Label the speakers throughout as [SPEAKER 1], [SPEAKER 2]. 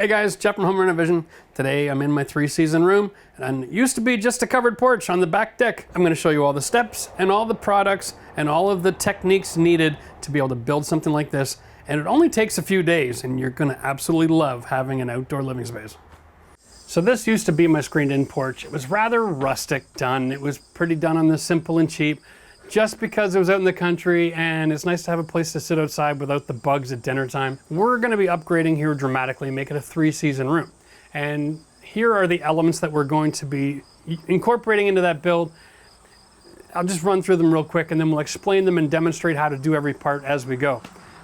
[SPEAKER 1] Hey guys, Jeff from Home Renovation. Today I'm in my 3-season room, and it used to be just a covered porch on the back deck. I'm going to show you all the steps and all the products and all of the techniques needed to be able to build something like this. And it only takes a few days, and you're going to absolutely love having an outdoor living space. So this used to be my screened-in porch. It was rather rustic done. It was pretty done on the simple and cheap, just because it was out in the country and it's nice to have a place to sit outside without the bugs at dinner time. We're going to be upgrading here dramatically, make it a 3-season room. And here are the elements that we're going to be incorporating into that build. I'll just run through them real quick and then we'll explain them and demonstrate how to do every part as we go.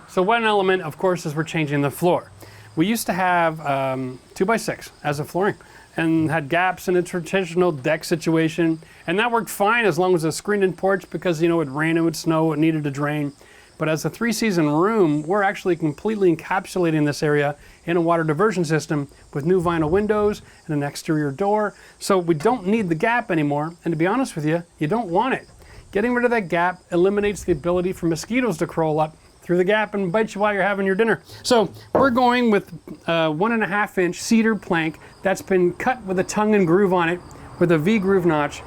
[SPEAKER 1] So one element, of course, is we're changing the floor. We used to have 2x6 as a flooring and had gaps in a traditional deck situation, and that worked fine as long as it was a screened-in porch because, you know, it would rain, it would snow, it needed to drain. But as a 3-season room, we're actually completely encapsulating this area in a water diversion system with new vinyl windows and an exterior door. So we don't need the gap anymore, and to be honest with you, you don't want it. Getting rid of that gap eliminates the ability for mosquitoes to crawl up through the gap and bite you while you're having your dinner. So we're going with 1.5-inch cedar plank that's been cut with a tongue and groove on it with a V-groove notch.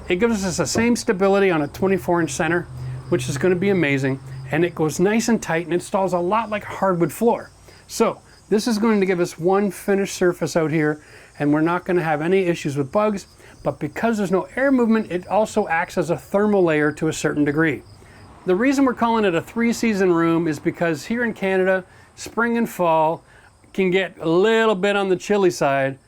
[SPEAKER 1] It gives us the same stability on a 24-inch center, which is going to be amazing, and it goes nice and tight and installs a lot like hardwood floor. So this is going to give us one finished surface out here, and we're not going to have any issues with bugs, but because there's no air movement, it also acts as a thermal layer to a certain degree. The reason we're calling it a 3-season room is because here in Canada, spring and fall can get a little bit on the chilly side,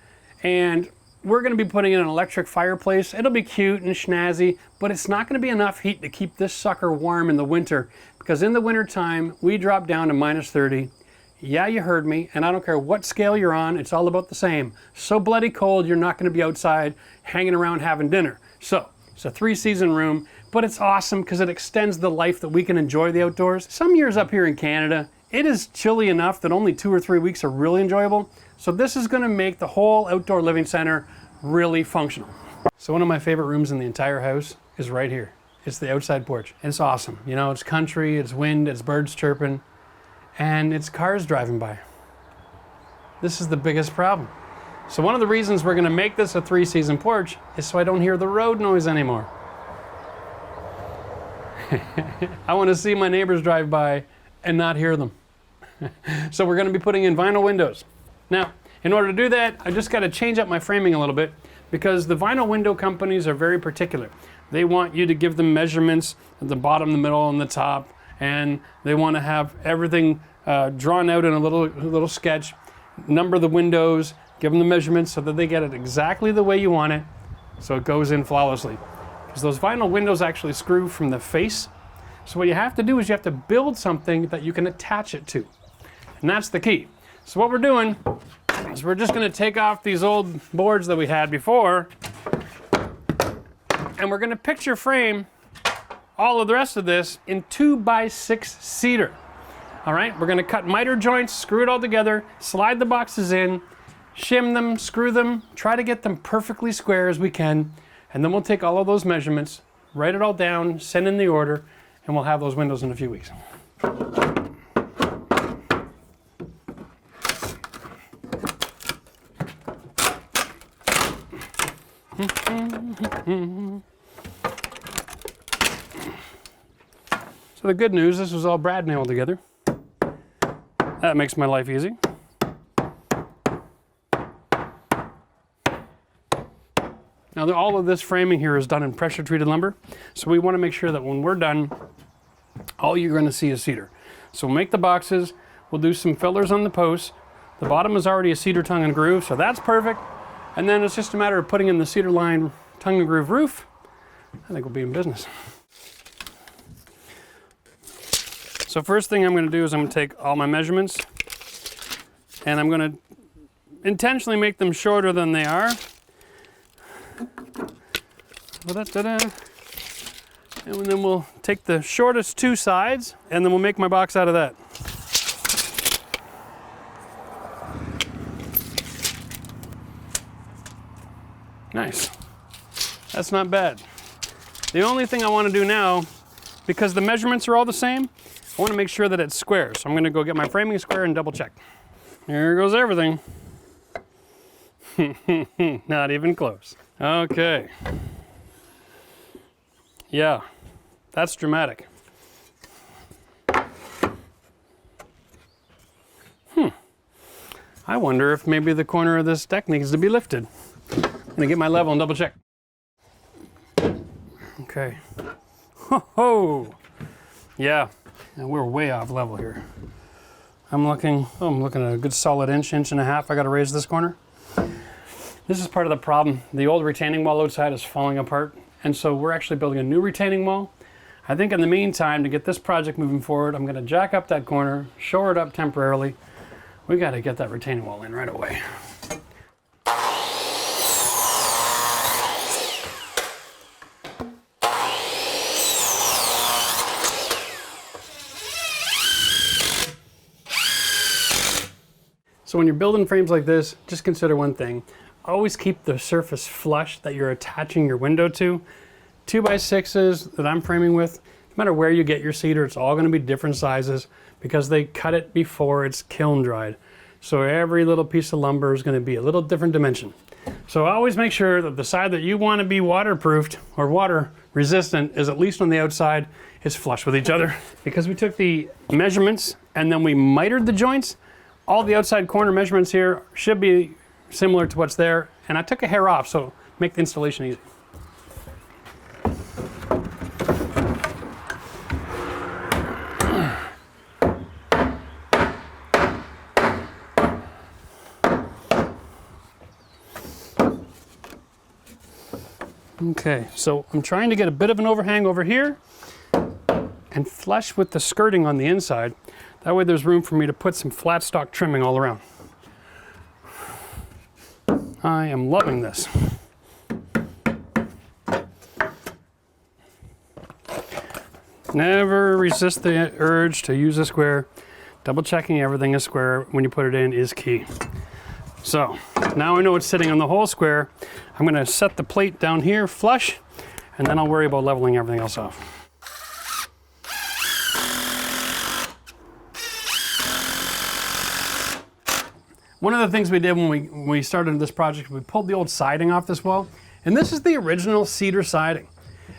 [SPEAKER 1] and we're going to be putting in an electric fireplace. It'll be cute and snazzy, but it's not going to be enough heat to keep this sucker warm in the winter, because in the winter time, we drop down to -30. Yeah, you heard me, and I don't care what scale you're on, it's all about the same. So bloody cold, you're not going to be outside hanging around having dinner. So it's a 3-season room, but it's awesome because it extends the life that we can enjoy the outdoors. Some years up here in Canada, it is chilly enough that only 2 or 3 weeks are really enjoyable. So this is going to make the whole outdoor living center really functional. So one of my favorite rooms in the entire house is right here. It's the outside porch. And it's awesome. You know, it's country, it's wind, it's birds chirping, and it's cars driving by. This is the biggest problem. So one of the reasons we're going to make this a 3-season porch is so I don't hear the road noise anymore. I want to see my neighbors drive by and not hear them. So we're going to be putting in vinyl windows. Now, in order to do that, I just got to change up my framing a little bit because the vinyl window companies are very particular. They want you to give them measurements at the bottom, the middle, and the top, and they want to have everything drawn out in a little sketch, number the windows, give them the measurements so that they get it exactly the way you want it, so it goes in flawlessly. Because those vinyl windows actually screw from the face. So what you have to do is you have to build something that you can attach it to. And that's the key. So what we're doing is we're just going to take off these old boards that we had before, and we're going to picture frame all of the rest of this in 2x6 cedar. All right, we're going to cut miter joints, screw it all together, slide the boxes in, shim them, screw them, try to get them perfectly square as we can, and then we'll take all of those measurements, write it all down, send in the order, and we'll have those windows in a few weeks. So the good news, this was all Brad nailed together. That makes my life easy. Now all of this framing here is done in pressure treated lumber, so we want to make sure that when we're done, all you're going to see is cedar. So we'll make the boxes, we'll do some fillers on the posts. The bottom is already a cedar tongue and groove, so that's perfect. And then it's just a matter of putting in the cedar lined tongue and groove roof. I think we'll be in business. So first thing I'm going to do is I'm going to take all my measurements and I'm going to intentionally make them shorter than they are. And then we'll take the shortest 2 sides and then we'll make my box out of that. Nice. That's not bad. The only thing I want to do now, because the measurements are all the same, I want to make sure that it's square. So I'm going to go get my framing square and double check. Here goes everything. Not even close. Okay. Yeah, that's dramatic. I wonder if maybe the corner of this deck needs to be lifted. I'm gonna get my level and double check. Okay. Ho-ho! Yeah, and we're way off level here. I'm looking at a good solid inch and a half. I gotta raise this corner. This is part of the problem. The old retaining wall outside is falling apart, and so we're actually building a new retaining wall. I think in the meantime, to get this project moving forward, I'm gonna jack up that corner, shore it up temporarily. We gotta get that retaining wall in right away. So when you're building frames like this, just consider one thing. Always keep the surface flush that you're attaching your window to. 2x6s that I'm framing with, no matter where you get your cedar, it's all gonna be different sizes because they cut it before it's kiln dried. So every little piece of lumber is gonna be a little different dimension. So always make sure that the side that you wanna be waterproofed or water resistant is at least on the outside is flush with each other. Because we took the measurements and then we mitered the joints, all the outside corner measurements here should be similar to what's there. And I took a hair off, so make the installation easy. Okay, so I'm trying to get a bit of an overhang over here and flush with the skirting on the inside. That way there's room for me to put some flat stock trimming all around. I am loving this. Never resist the urge to use a square. Double checking everything is square when you put it in is key. So now I know it's sitting on the whole square. I'm going to set the plate down here flush, and then I'll worry about leveling everything else off. One of the things we did when we started this project, we pulled the old siding off this wall, and this is the original cedar siding.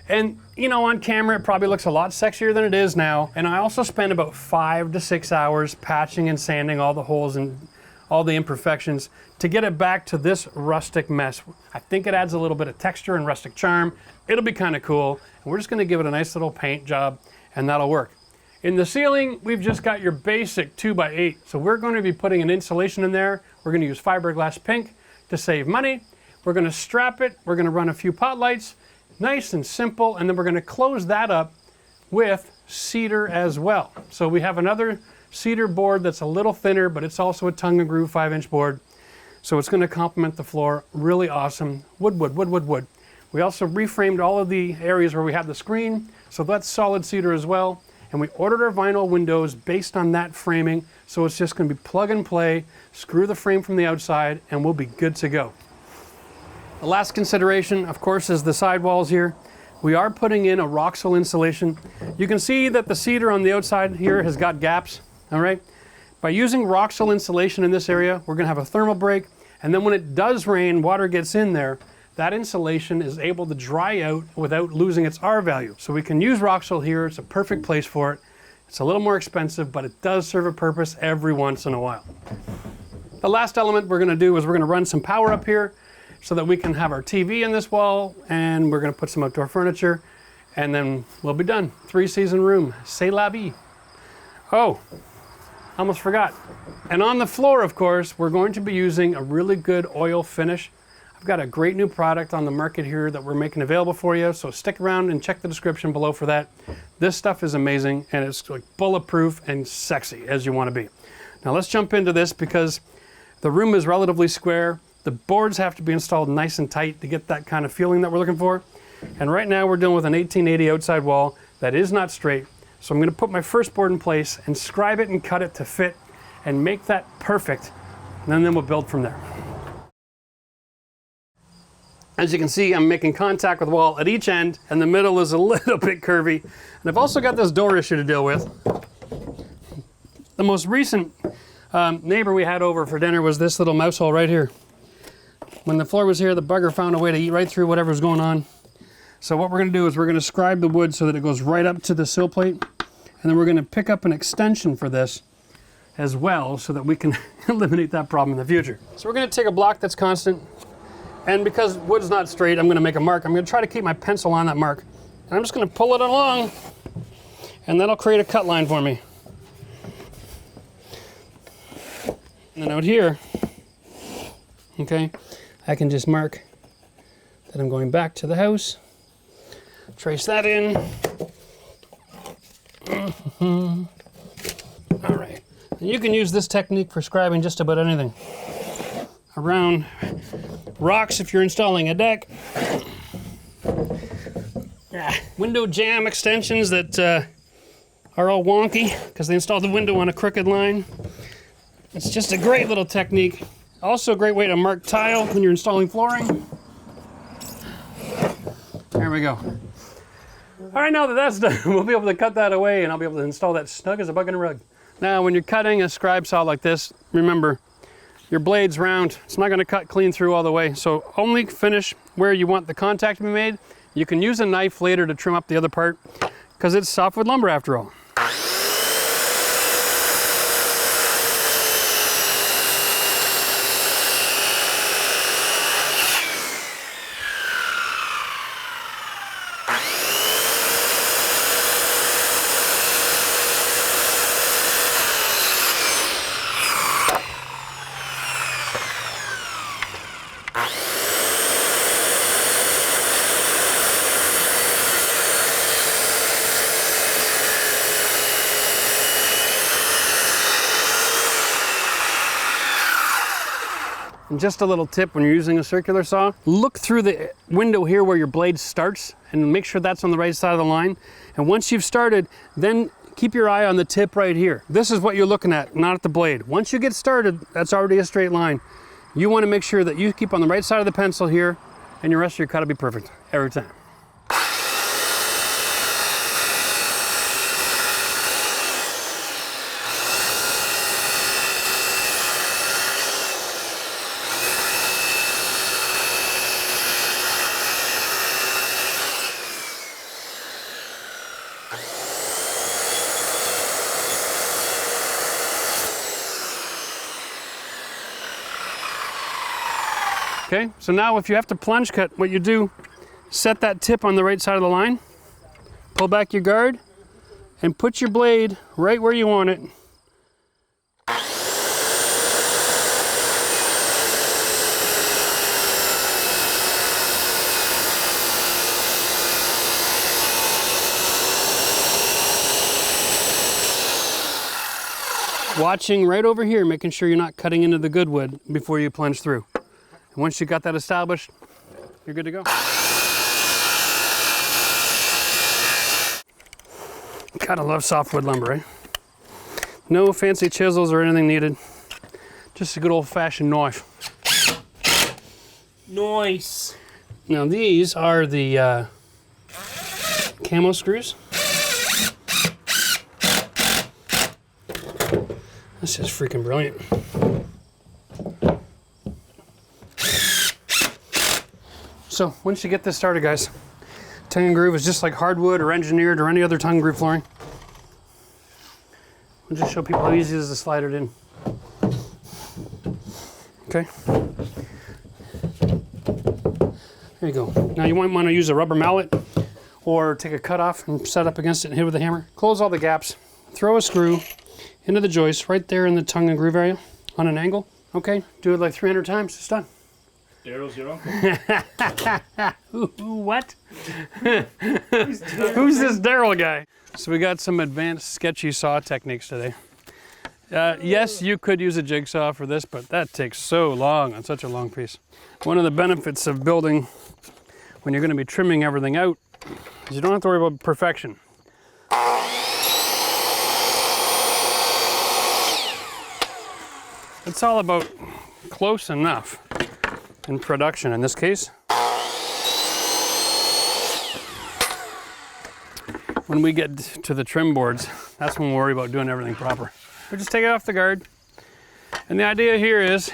[SPEAKER 1] And you know, on camera it probably looks a lot sexier than it is now, and I also spent about 5 to 6 hours patching and sanding all the holes and all the imperfections to get it back to this rustic mess. I think it adds a little bit of texture and rustic charm. It'll be kind of cool, and we're just going to give it a nice little paint job, and that'll work. In the ceiling, we've just got your basic 2x8, so we're going to be putting an insulation in there. We're going to use fiberglass pink to save money. We're going to strap it, we're going to run a few pot lights, nice and simple, and then we're going to close that up with cedar as well. So we have another cedar board that's a little thinner, but it's also a tongue and groove 5-inch board. So it's going to complement the floor. Really awesome. Wood. We also reframed all of the areas where we have the screen, so that's solid cedar as well. And we ordered our vinyl windows based on that framing, so it's just going to be plug and play, screw the frame from the outside, and we'll be good to go. The last consideration, of course, is the sidewalls here. We are putting in a Roxol insulation. You can see that the cedar on the outside here has got gaps, all right? By using Roxol insulation in this area, we're gonna have a thermal break, and then when it does rain, water gets in there, that insulation is able to dry out without losing its R value. So we can use Roxol here, it's a perfect place for it. It's a little more expensive, but it does serve a purpose every once in a while. The last element we're gonna do is we're gonna run some power up here so that we can have our TV in this wall, and we're gonna put some outdoor furniture, and then we'll be done. 3-season room, c'est la vie. Oh, almost forgot. And on the floor, of course, we're going to be using a really good oil finish. I've got a great new product on the market here that we're making available for you, so stick around and check the description below for that. This stuff is amazing, and it's like bulletproof and sexy as you want to be. Now let's jump into this because the room is relatively square. The boards have to be installed nice and tight to get that kind of feeling that we're looking for. And right now we're dealing with an 1880 outside wall that is not straight. So I'm going to put my first board in place and scribe it and cut it to fit and make that perfect, and then we'll build from there. As you can see, I'm making contact with the wall at each end, and the middle is a little bit curvy. And I've also got this door issue to deal with. The most recent neighbor we had over for dinner was this little mouse hole right here. When the floor was here, the bugger found a way to eat right through whatever's going on. So what we're gonna do is we're gonna scribe the wood so that it goes right up to the sill plate. And then we're gonna pick up an extension for this as well so that we can eliminate that problem in the future. So we're gonna take a block that's constant. And because wood's not straight, I'm gonna make a mark. I'm gonna try to keep my pencil on that mark. And I'm just gonna pull it along, and that'll create a cut line for me. And then out here, okay, I can just mark that I'm going back to the house, trace that in. All right, and you can use this technique for scribing just about anything. Around rocks if you're installing a deck. Window jamb extensions that are all wonky because they installed the window on a crooked line. It's just a great little technique. Also a great way to mark tile when you're installing flooring. There we go. All right, now that that's done, we'll be able to cut that away and I'll be able to install that snug as a bug in a rug. Now, when you're cutting a scribe saw like this, remember, your blade's round. It's not gonna cut clean through all the way. So only finish where you want the contact to be made. You can use a knife later to trim up the other part because it's softwood lumber after all. And just a little tip when you're using a circular saw, look through the window here where your blade starts and make sure that's on the right side of the line. And once you've started, then keep your eye on the tip right here. This is what you're looking at, not at the blade. Once you get started, that's already a straight line. You want to make sure that you keep on the right side of the pencil here and your rest of your cut will be perfect every time. Okay, so now if you have to plunge cut, what you do, set that tip on the right side of the line, pull back your guard, and put your blade right where you want it. Watching right over here, making sure you're not cutting into the good wood before you plunge through. And once you got that established, you're good to go. Gotta love softwood lumber, right? No fancy chisels or anything needed. Just a good old-fashioned knife.
[SPEAKER 2] Nice.
[SPEAKER 1] Now these are the camo screws. This is freaking brilliant. So once you get this started, guys, tongue and groove is just like hardwood or engineered or any other tongue and groove flooring. We'll just show people how easy it is to slide it in. Okay. There you go. Now you might want to use a rubber mallet or take a cut off and set up against it and hit with a hammer. Close all the gaps. Throw a screw into the joist right there in the tongue and groove area on an angle. Okay, do it like 300 times, it's done.
[SPEAKER 2] Daryl's your uncle.
[SPEAKER 1] What? Who's this Daryl guy? So we got some advanced sketchy saw techniques today. Yes, you could use a jigsaw for this, but that takes so long on such a long piece. One of the benefits of building when you're going to be trimming everything out is you don't have to worry about perfection. It's all about close enough in production in this case. When we get to the trim boards, that's when we'll worry about doing everything proper. We just take it off the guard. And the idea here is,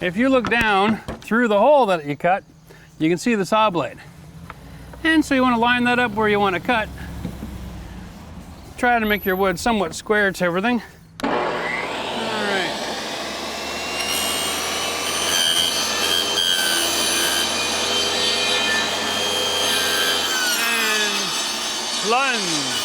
[SPEAKER 1] if you look down, through the hole that you cut, you can see the saw blade. And so you want to line that up where you want to cut. Try to make your wood somewhat square to everything. All right. And lunge.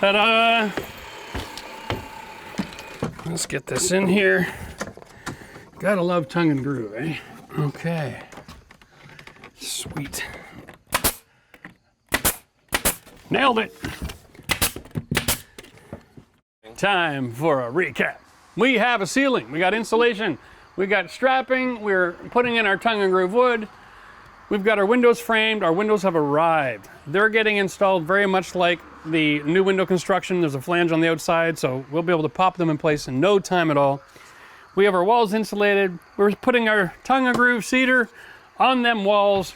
[SPEAKER 1] Ta-da! Let's get this in here. Gotta love tongue and groove, eh? Okay. Sweet. Nailed it. Time for a recap. We have a ceiling, we got insulation, we got strapping, we're putting in our tongue and groove wood. We've got our windows framed, our windows have arrived. They're getting installed very much like the new window construction. There's a flange on the outside, so we'll be able to pop them in place in no time at all. We have our walls insulated. We're putting our tongue and groove cedar on them walls.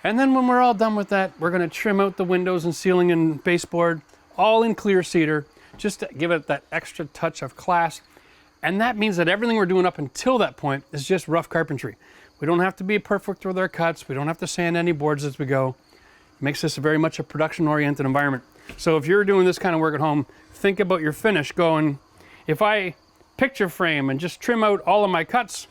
[SPEAKER 1] And then when we're all done with that, we're gonna trim out the windows and ceiling and baseboard, all in clear cedar, just to give it that extra touch of class. And that means that everything we're doing up until that point is just rough carpentry. We don't have to be perfect with our cuts. We don't have to sand any boards as we go. It makes this very much a production-oriented environment. So if you're doing this kind of work at home, think about your finish going, if I picture frame and just trim out all of my cuts,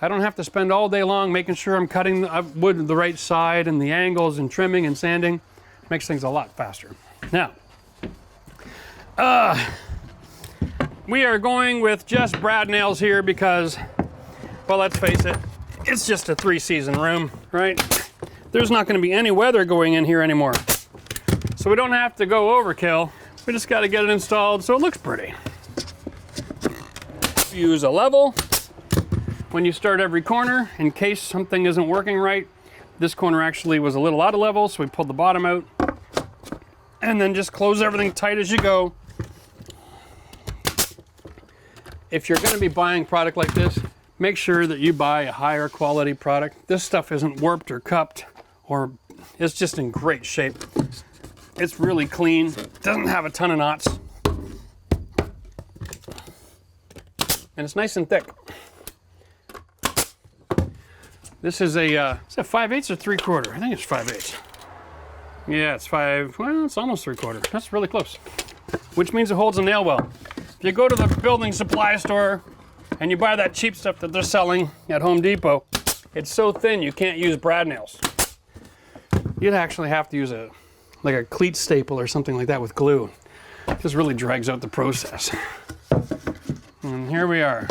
[SPEAKER 1] I don't have to spend all day long making sure I'm cutting the wood the right side and the angles and trimming and sanding. It makes things a lot faster. Now, we are going with just brad nails here because, well, let's face it, it's just a 3-season room, right? There's not going to be any weather going in here anymore. So we don't have to go overkill. We just got to get it installed so it looks pretty. Use a level when you start every corner in case something isn't working right. This corner actually was a little out of level, so we pulled the bottom out. And then just close everything tight as you go. If you're going to be buying product like this, make sure that you buy a higher quality product. This stuff isn't warped or cupped, or it's just in great shape. It's really clean, doesn't have a ton of knots. And it's nice and thick. This is a, is that 5/8 or 3/4? I think it's 5/8. Yeah, it's well, it's almost 3/4. That's really close. Which means it holds a nail well. If you go to the building supply store and you buy that cheap stuff that they're selling at Home Depot, it's so thin you can't use brad nails. You'd actually have to use like a cleat staple or something like that with glue. It just really drags out the process. And here we are.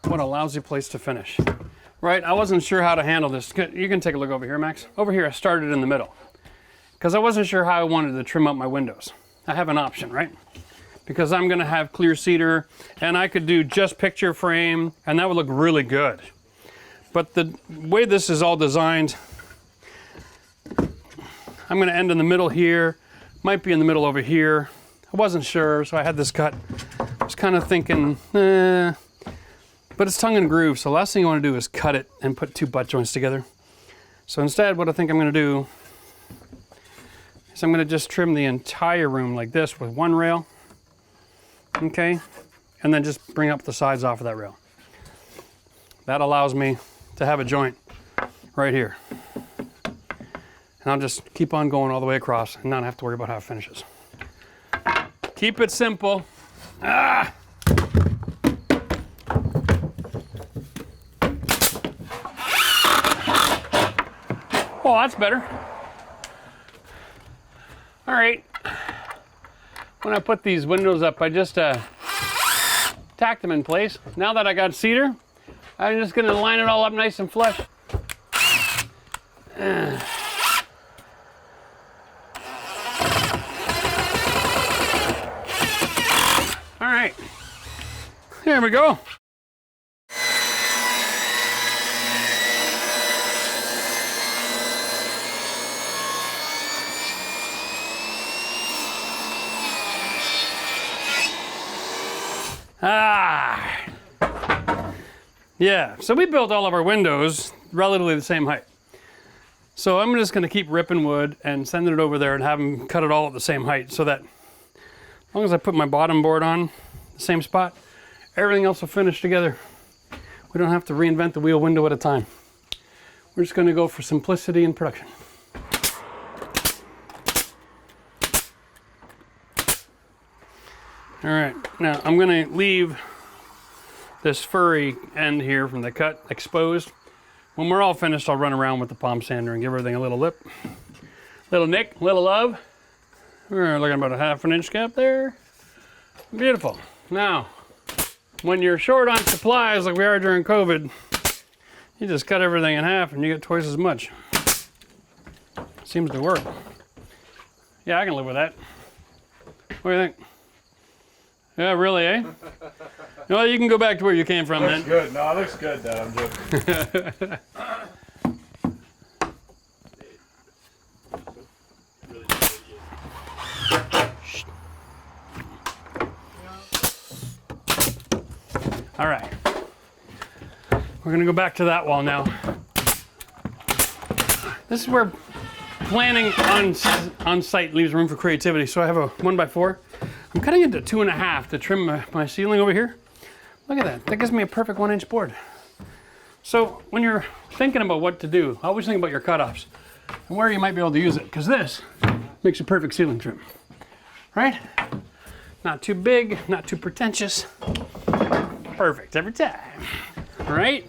[SPEAKER 1] What a lousy place to finish. Right, I wasn't sure how to handle this. You can take a look over here, Max. Over here I started in the middle because I wasn't sure how I wanted to trim up my windows. I have an option, right? Because I'm gonna have clear cedar and I could do just picture frame and that would look really good. But the way this is all designed, I'm gonna end in the middle here, might be in the middle over here. I wasn't sure, so I had this cut. I was kind of thinking, but it's tongue and groove, so the last thing you want to do is cut it and put 2 butt joints together. So instead, what I think I'm going to do is I'm going to just trim the entire room like this with 1 rail, okay? And then just bring up the sides off of that rail. That allows me to have a joint right here. And I'll just keep on going all the way across and not have to worry about how it finishes. Keep it simple. Ah! Oh, that's better. All right. When I put these windows up, I just tacked them in place. Now that I got cedar, I'm just gonna line it all up nice and flush. All right. There we go. Yeah, so we built all of our windows relatively the same height. So I'm just gonna keep ripping wood and sending it over there and have them cut it all at the same height so that as long as I put my bottom board on the same spot, everything else will finish together. We don't have to reinvent the wheel window at a time. We're just gonna go for simplicity in production. All right, now I'm gonna leave this furry end here from the cut exposed. When we're all finished, I'll run around with the palm sander and give everything a little lip. Little nick, little love. We're looking about a 1/2 inch gap there. Beautiful. Now, when you're short on supplies like we are during COVID, you just cut everything in half and you get twice as much. Seems to work. Yeah, I can live with that. What do you think? Yeah, really, eh? Well, you can go back to where you came from then.
[SPEAKER 2] Looks good. No, it looks good, Dad. I'm joking.
[SPEAKER 1] All right. We're gonna go back to that wall now. This is where planning on site leaves room for creativity. So I have a 1x4. I'm cutting it to 2.5 to trim my ceiling over here. Look at that. That gives me a perfect 1-inch board. So when you're thinking about what to do, always think about your cutoffs and where you might be able to use it, because this makes a perfect ceiling trim, right? Not too big, not too pretentious. Perfect every time, right?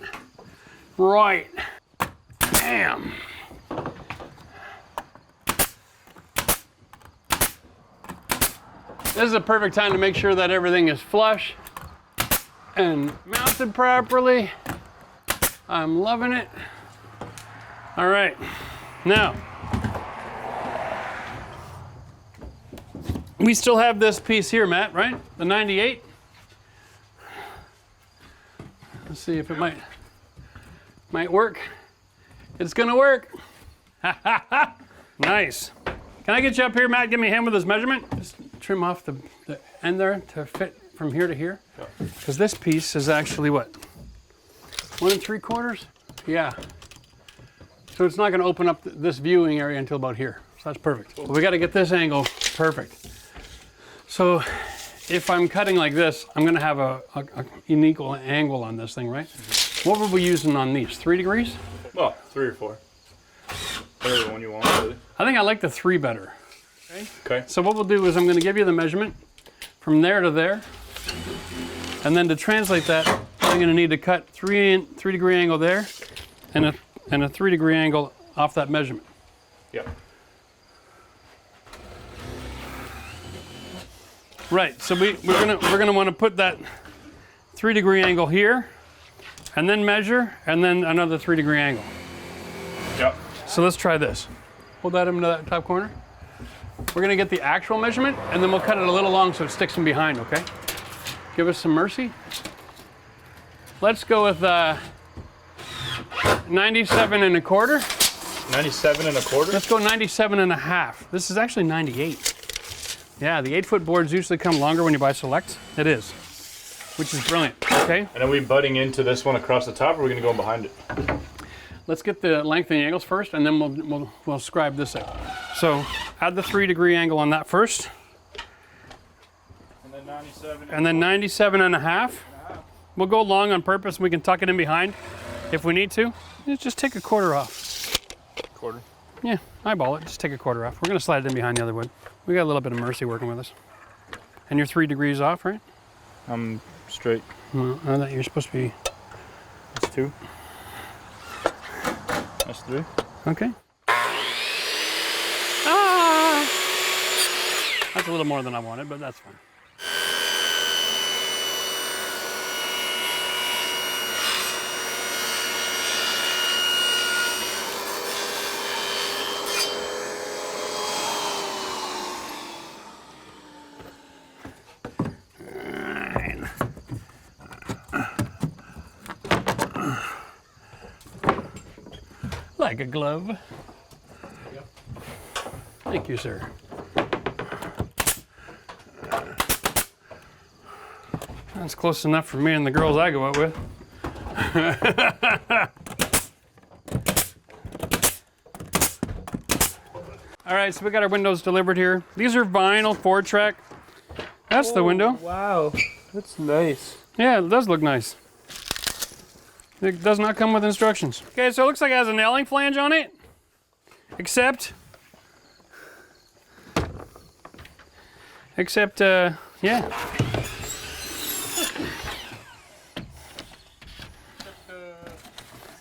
[SPEAKER 1] Right. Bam. This is a perfect time to make sure that everything is flush and mounted properly. I'm loving it. All right, now, we still have this piece here, Matt, right? The 98. Let's see if it might work. It's gonna work. Nice. Can I get you up here, Matt? Give me a hand with this measurement. Just trim off the end there to fit from here to here. Because this piece is actually what? 1 3/4? Yeah. So it's not gonna open up this viewing area until about here. So that's perfect. But we gotta get this angle perfect. So if I'm cutting like this, I'm gonna have an unequal angle on this thing, right? What were we using on these? 3 degrees?
[SPEAKER 2] Well, 3 or 4. Whatever one you want, really.
[SPEAKER 1] I think I like the 3 better.
[SPEAKER 2] Okay.
[SPEAKER 1] So what we'll do is I'm gonna give you the measurement from there to there. And then to translate that, I'm gonna need to cut 3 degree angle there and a 3 degree angle off that measurement.
[SPEAKER 2] Yep.
[SPEAKER 1] Right, so we're gonna want to put that 3 degree angle here, and then measure, and then another 3 degree angle.
[SPEAKER 2] Yep.
[SPEAKER 1] So let's try this. Hold that into that top corner. We're gonna get the actual measurement, and then we'll cut it a little long so it sticks in behind, okay? Give us some mercy. Let's go with 97 1/4.
[SPEAKER 2] 97 1/4?
[SPEAKER 1] Let's go 97 1/2. This is actually 98. Yeah, the 8-foot boards usually come longer when you buy select. It is, which is brilliant, okay?
[SPEAKER 2] And are we butting into this one across the top, or are we gonna go behind it?
[SPEAKER 1] Let's get the length and the angles first, and then we'll scribe this out. So add the 3 degree angle on that first.
[SPEAKER 2] And then 97.
[SPEAKER 1] And then 97 1/2. We'll go long on purpose, and we can tuck it in behind if we need to. Just take a 1/4 off.
[SPEAKER 2] 1/4.
[SPEAKER 1] Yeah, eyeball it, just take a 1/4 off. We're gonna slide it in behind the other wood. We got a little bit of mercy working with us. And you're 3 degrees off, right?
[SPEAKER 2] I'm straight.
[SPEAKER 1] Well, I thought you're supposed to be.
[SPEAKER 2] That's 2. That's 3.
[SPEAKER 1] Okay. Ah! That's a little more than I wanted, but that's fine. Like a glove.
[SPEAKER 2] Yep.
[SPEAKER 1] Thank you, sir. That's close enough for me and the girls I go out with. All right, so we got our windows delivered here. These are vinyl 4-track. That's the window.
[SPEAKER 3] Wow, that's nice.
[SPEAKER 1] Yeah, it does look nice. It does not come with instructions. Okay, so it looks like it has a nailing flange on it, except, yeah.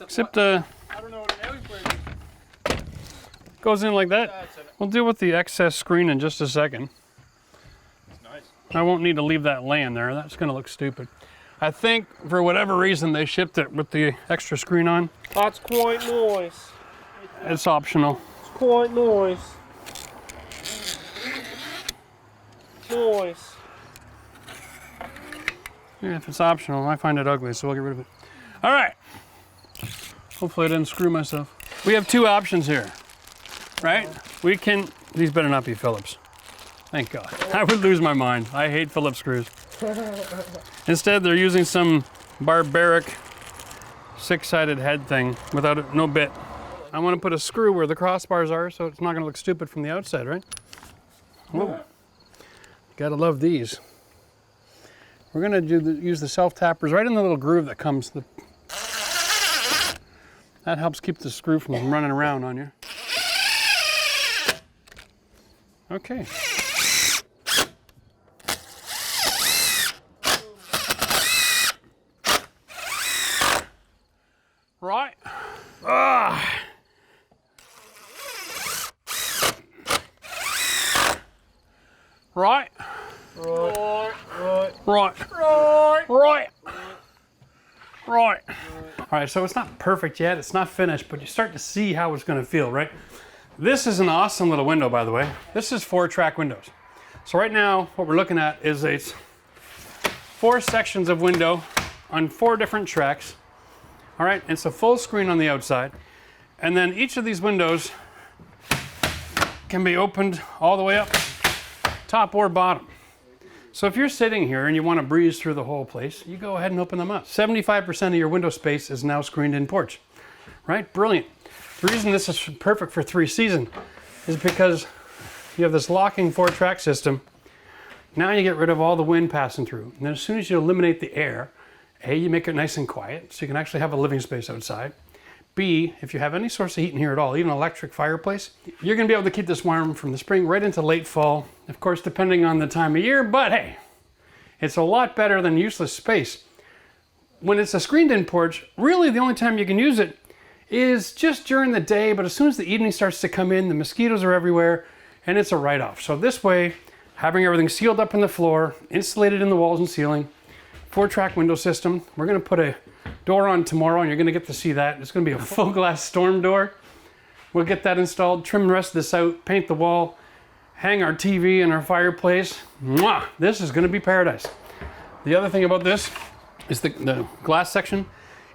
[SPEAKER 1] Except,
[SPEAKER 3] I don't know what a nailing flange is.
[SPEAKER 1] goes in like that. We'll deal with the excess screen in just a second.
[SPEAKER 2] It's nice.
[SPEAKER 1] I won't need to leave that laying there. That's gonna look stupid. I think for whatever reason they shipped it with the extra screen on.
[SPEAKER 3] That's quite nice.
[SPEAKER 1] It's optional.
[SPEAKER 3] It's quite nice. Nice.
[SPEAKER 1] Yeah, if it's optional, I find it ugly, so we'll get rid of it. All right. Hopefully I didn't screw myself. We have two options here, right? We can, these better not be Phillips. Thank God. I would lose my mind. I hate Phillips screws. Instead, they're using some barbaric 6-sided head thing without no bit. I want to put a screw where the crossbars are so it's not going to look stupid from the outside, right? Whoa. Gotta love these. We're going to use the self-tappers right in the little groove that comes. That helps keep the screw from running around on you. Okay. Right. Right. Right. All right, so it's not perfect yet, it's not finished, but you start to see how it's gonna feel, right? This is an awesome little window, by the way. This is 4-track windows. So right now, what we're looking at is 4 sections of window on 4 different tracks. All right, it's a full screen on the outside. And then each of these windows can be opened all the way up, top or bottom. So if you're sitting here and you want to breeze through the whole place, you go ahead and open them up. 75% of your window space is now screened in Porch, right? Brilliant. The reason this is perfect for 3-season is because you have this locking 4-track system. Now you get rid of all the wind passing through. And then as soon as you eliminate the air, A, you make it nice and quiet so you can actually have a living space outside. B, if you have any source of heat in here at all, even an electric fireplace, you're gonna be able to keep this warm from the spring right into late fall. Of course, depending on the time of year, but hey, it's a lot better than useless space. When it's a screened-in porch, really the only time you can use it is just during the day, but as soon as the evening starts to come in, the mosquitoes are everywhere, and it's a write-off. So this way, having everything sealed up in the floor, insulated in the walls and ceiling, 4-track window system. We're gonna put a door on tomorrow and you're gonna get to see that. It's gonna be a full glass storm door. We'll get that installed, trim the rest of this out, paint the wall, hang our TV and our fireplace. Mwah! This is gonna be paradise. The other thing about this is the glass section.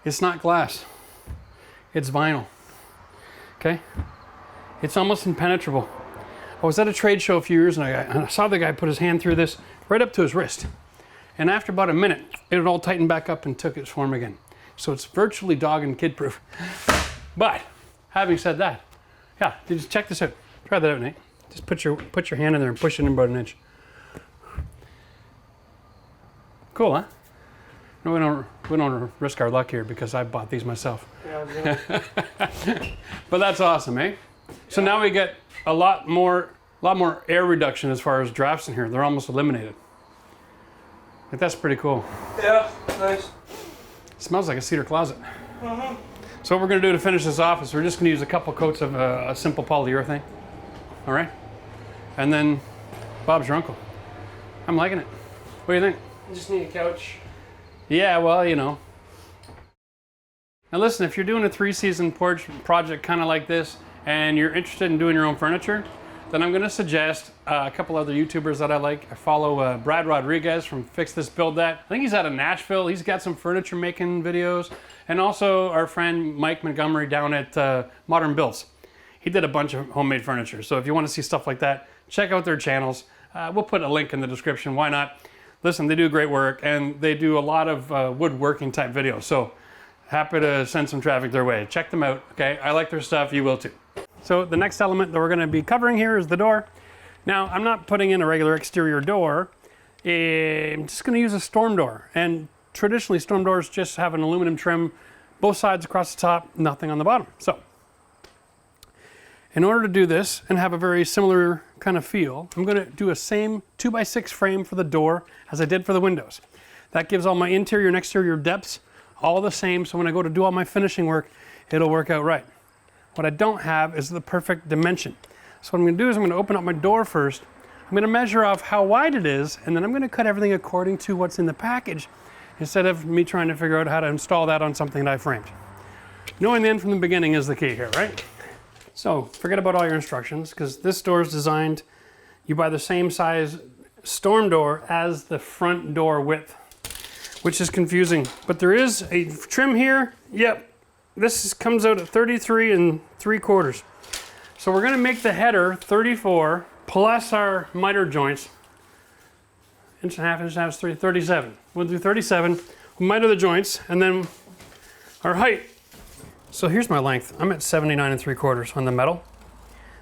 [SPEAKER 1] It's not glass, it's vinyl, okay? It's almost impenetrable. I was at a trade show a few years and I saw the guy put his hand through this right up to his wrist. And after about a minute, it had all tightened back up and took its form again. So it's virtually dog and kid proof. But having said that, yeah, just check this out. Try that out, Nate. Just put your hand in there and push it in about an inch. Cool, huh? No, we don't risk our luck here because I bought these myself.
[SPEAKER 3] Yeah,
[SPEAKER 1] But that's awesome, eh? So now we get a lot more air reduction as far as drafts in here. They're almost eliminated. Like, that's pretty cool.
[SPEAKER 3] yeah, nice.
[SPEAKER 1] It smells like a cedar closet. So what we're gonna do to finish this off is we're just gonna use a couple coats of a simple polyurethane. All right? And then Bob's your uncle. I'm liking it. What do you think?
[SPEAKER 3] You just need a couch.
[SPEAKER 1] Yeah, well, you know. Now listen, if you're doing a 3-season porch project kind of like this and you're interested in doing your own furniture, then I'm gonna suggest a couple other YouTubers that I like. I follow Brad Rodriguez from Fix This Build That. I think he's out of Nashville. He's got some furniture making videos. And also our friend Mike Montgomery down at Modern Builds. He did a bunch of homemade furniture. So if you wanna see stuff like that, check out their channels. We'll put a link in the description, why not? Listen, they do great work and they do a lot of woodworking type videos. So happy to send some traffic their way. Check them out, okay? I like their stuff, you will too. So the next element that we're gonna be covering here is the door. Now, I'm not putting in a regular exterior door. I'm just gonna use a storm door. And traditionally, storm doors just have an aluminum trim, both sides across the top, nothing on the bottom. So, in order to do this and have a very similar kind of feel, I'm gonna do a same 2x6 frame for the door as I did for the windows. That gives all my interior and exterior depths all the same, so when I go to do all my finishing work, it'll work out right. What I don't have is the perfect dimension. So what I'm gonna do is I'm gonna open up my door first. I'm gonna measure off how wide it is, and then I'm gonna cut everything according to what's in the package, instead of me trying to figure out how to install that on something that I framed. Knowing the end from the beginning is the key here, right? So forget about all your instructions, because this door is designed, you buy the same size storm door as the front door width, which is confusing. But there is a trim here. Yep, this comes out at 33 3/4. So we're gonna make the header 34 plus our miter joints. Inch and a half is 37. We'll do 37, we'll miter the joints, and then our height. So here's my length. I'm at 79 3/4 on the metal.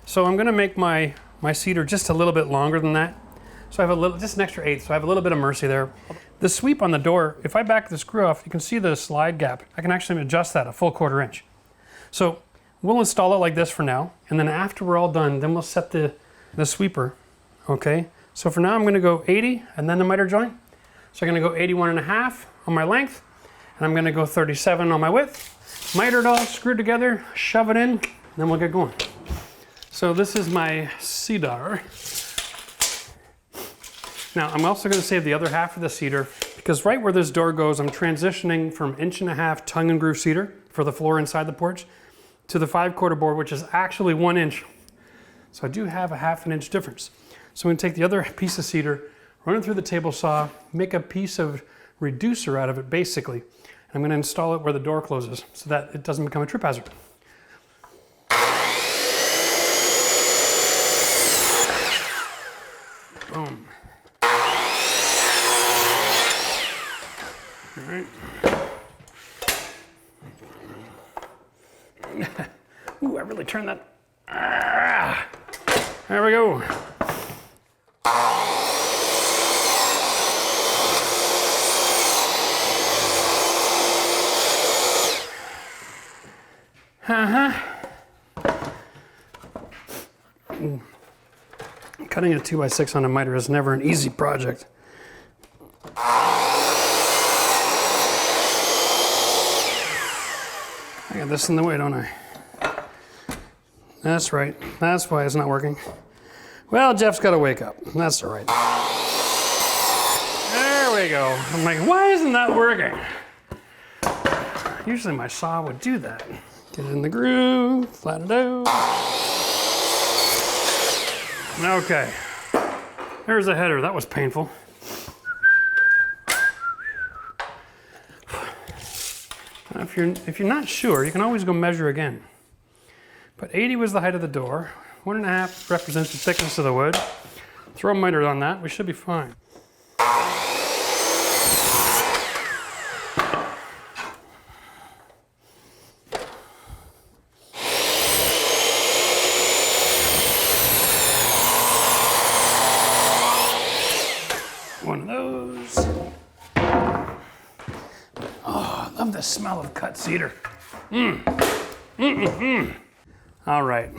[SPEAKER 1] So I'm gonna make my cedar just a little bit longer than that. So I have just an extra 1/8, so I have a little bit of mercy there. The sweep on the door, if I back the screw off, you can see the slide gap. I can actually adjust that a full 1/4 inch. So we'll install it like this for now, and then after we're all done, then we'll set the sweeper, okay? So for now I'm gonna go 80 and then the miter joint. So I'm gonna go 81.5 on my length, and I'm gonna go 37 on my width. Miter it all, screw it together, shove it in, and then we'll get going. So this is my cedar. Now, I'm also going to save the other half of the cedar, because right where this door goes, I'm transitioning from 1.5 inch tongue and groove cedar for the floor inside the porch to the 5/4 board, which is actually 1 inch. So I do have a 1/2 inch difference. So I'm going to take the other piece of cedar, run it through the table saw, make a piece of reducer out of it, basically. And I'm going to install it where the door closes so that it doesn't become a trip hazard. Boom. All right. Ooh, I really turned that. Ah, there we go. Cutting a 2x6 on a miter is never an easy project. I got this in the way, don't I? That's right. That's why it's not working. Well, Jeff's got to wake up. That's all right. There we go. I'm like, why isn't that working? Usually my saw would do that. Get it in the groove, flatten it out. Okay. There's the header. That was painful. If you're not sure, you can always go measure again. But 80 was the height of the door. 1.5 represents the thickness of the wood. Throw a miter on that. We should be fine. One of those. Oh, I love the smell of cut cedar. All right.